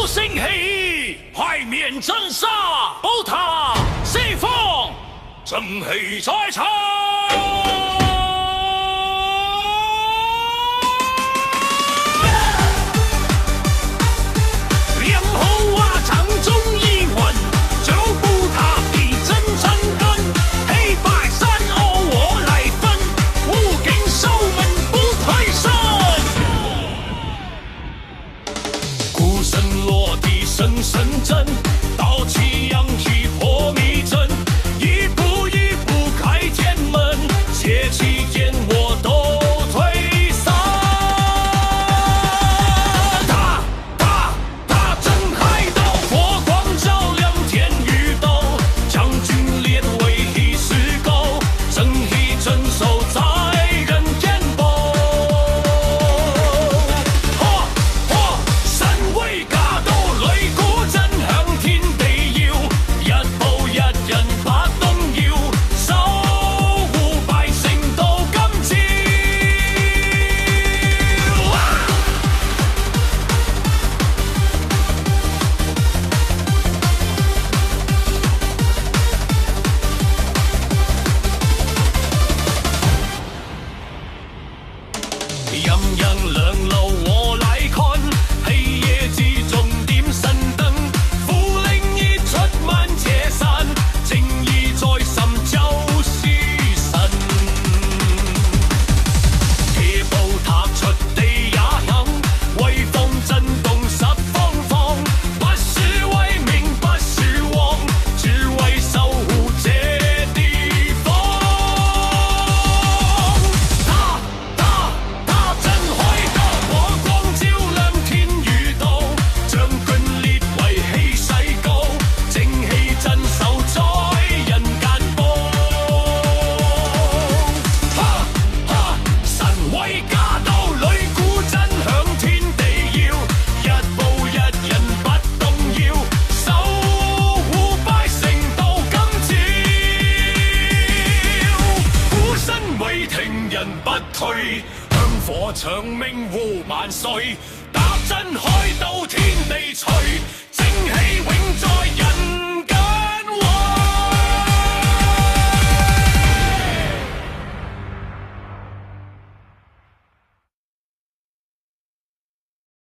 升起，懷緬真沙，寶塔西方，正氣在唱。兩後啊，場中一吻，就不塔地真誠根，黑白山歐我來分，武警守門不退身。鼓聲落地聲聲震，刀氣揚起破迷陣，一步一步開天門，邪氣間我都退散。踏踏踏震海道，火光照亮天與斗，將軍列位一時高，正義鎮守在人間報。神威駕到，擂鼓震響天地搖，一步一人不動搖，守護百姓到今朝。陰陽兩路我來看，黑夜之中點神燈，符令一出萬邪散，正義在心就是神。鐵步踏出地也響，威風震動十方方，不是為名不是王，只為守護這地方。踏踏踏震海道，火光照亮天與道，將軍列位氣勢高，正氣鎮守在人間報。神威駕到，擂鼓震響天地搖，一步一人不動搖，守護百姓到今朝。鼓聲未停人不退，香火長鳴護萬歲，踏震海道天地隨。